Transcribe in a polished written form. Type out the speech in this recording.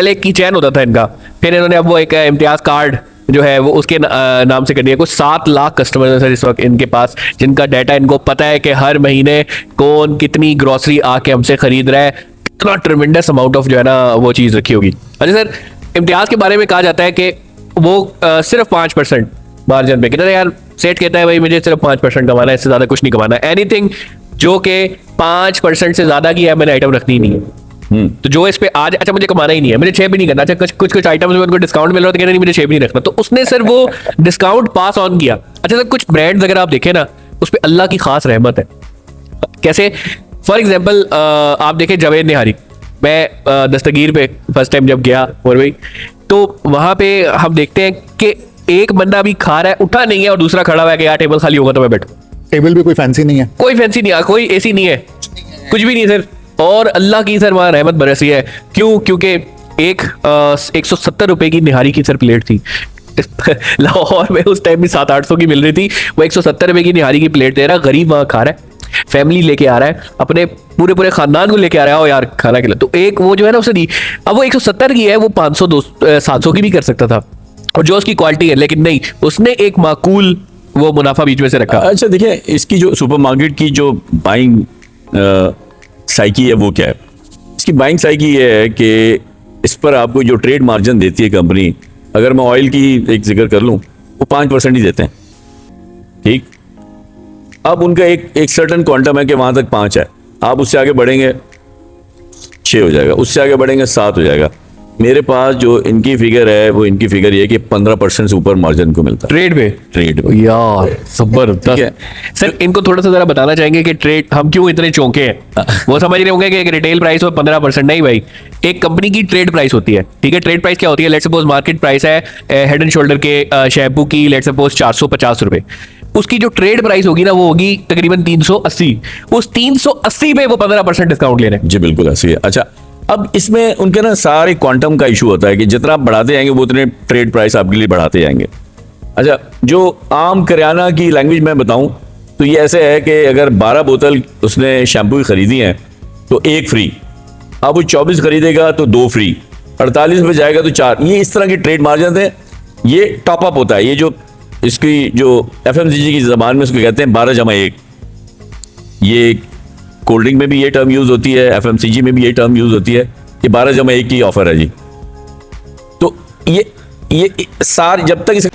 पहले की चैन होता था इनका, फिर इन्होंने अब वो एक इम्तियाज कार्ड जो है वो उसके नाम से कर दिया। कुछ 7 लाख कस्टमर हैं सर इस वक्त इनके पास, जिनका डाटा इनको पता है कि हर महीने कौन कितनी ग्रोसरी आके हमसे खरीद रहा है, कितना ट्रिमेंडस अमाउंट ऑफ जो है ना वो चीज़ रखी होगी। अच्छा सर, इम्तियाज के बारे में कहा जाता है कि वो सिर्फ 5% मार्जिन पे, कितना यार सेठ कहता है भाई मुझे सिर्फ 5% कमाना है, इससे ज़्यादा कुछ नहीं कमाना है। एनीथिंग जो कि 5% से ज़्यादा की है मैंने आइटम रखनी ही नहीं है। तो जो इस पे आज अच्छा मुझे कमाना ही नहीं है, मुझे 6 भी नहीं करना। अच्छा कुछ आइटम्स में उनको डिस्काउंट मिल रहा था, कहना नहीं मुझे 6 भी नहीं रखना, तो उसने सर वो डिस्काउंट पास ऑन किया। अच्छा सर, कुछ ब्रांड्स अगर आप देखें ना उस पे अल्लाह की खास रहमत है। कैसे? फॉर एग्जाम्पल आप देखें जावेद निहारी, मैं दस्तगीर पे फर्स्ट टाइम जब गया और भाई, तो वहां पे हम देखते हैं कि एक बंदा अभी खा रहा है, उठा नहीं है, और दूसरा खड़ा हुआ है कि यार टेबल खाली होगा तो मैं बैठूं। टेबल भी कोई फैंसी नहीं है, कोई फैंसी नहीं है, कोई एसी नहीं है, कुछ भी नहीं है सर। और अल्लाह की सर वहाँ रहमत बरसी है। क्यों? क्योंकि एक 170 रुपए की निहारी की सर प्लेट थी लाहौर में उस टाइम भी 700-800 की मिल रही थी, वो 170 रुपए की निहारी की प्लेट दे रहा, गरीब वहाँ खा रहा है, फैमिली लेके आ रहा है, अपने पूरे खानदान को लेके आ रहा है, और यार खाना खिला। तो एक वो जो है ना उसे दी, अब वो 170 की है, वो 500-700 की भी कर सकता था, और जो उसकी क्वालिटी है, लेकिन नहीं, उसने एक माकूल वो मुनाफा बीच में से रखा। अच्छा देखिए, इसकी जो सुपरमार्केट की जो बाइंग साइकी है वो क्या है? इसकी बाइंग साइकी ये है कि इस पर आपको जो ट्रेड मार्जिन देती है कंपनी, अगर मैं ऑयल की एक जिक्र कर लूं, वो 5% ही देते हैं, ठीक। अब उनका एक सर्टन क्वांटम है कि वहां तक 5 है, आप उससे आगे बढ़ेंगे 6 हो जाएगा, उससे आगे बढ़ेंगे 7 हो जाएगा। मेरे पास जो इनकी फिगर है वो इनकी फिगर ये है कि 15% से ऊपर मार्जिन को मिलता है ट्रेड में। यार जबरदस्त। सर इनको थोड़ा सा जरा बताना चाहेंगे कि ट्रेड हम क्यों इतने चौंके हैं। वो समझ रहे होंगे कि एक रिटेल प्राइस हो 15%, नहीं भाई, एक कंपनी की ट्रेड प्राइस होती है, ठीक है। ट्रेड प्राइस क्या होती है? लेट्स सपोज मार्केट प्राइस है हेड एंड शोल्डर के शैम्पू की, लेट्स सपोज 450 रुपए, उसकी जो ट्रेड प्राइस होगी ना वो होगी तकरीबन 380। उस 380 पे वो 15% डिस्काउंट ले रहे हैं। जी बिल्कुल ऐसी है। अच्छा, अब इसमें उनके ना सारे क्वांटम का इशू होता है कि जितना आप बढ़ाते जाएंगे वो उतने ट्रेड प्राइस आपके लिए बढ़ाते जाएंगे। अच्छा, जो आम करियाना की लैंग्वेज में बताऊं तो ये ऐसे है कि अगर 12 बोतल उसने शैम्पू की खरीदी हैं तो 1 फ्री, अब वो 24 खरीदेगा तो 2 फ्री, 48 पे जाएगा तो 4। ये इस तरह के ट्रेड मार्जिन है, ये टॉप अप होता है। ये जो इसकी जो FMCG की जबान में उसको कहते हैं 12/1। ये कोल्ड ड्रिंक में भी ये टर्म यूज होती है, FMCG में भी ये टर्म यूज होती है, ये 12/1 की ऑफर है जी। तो ये सार जब तक इसका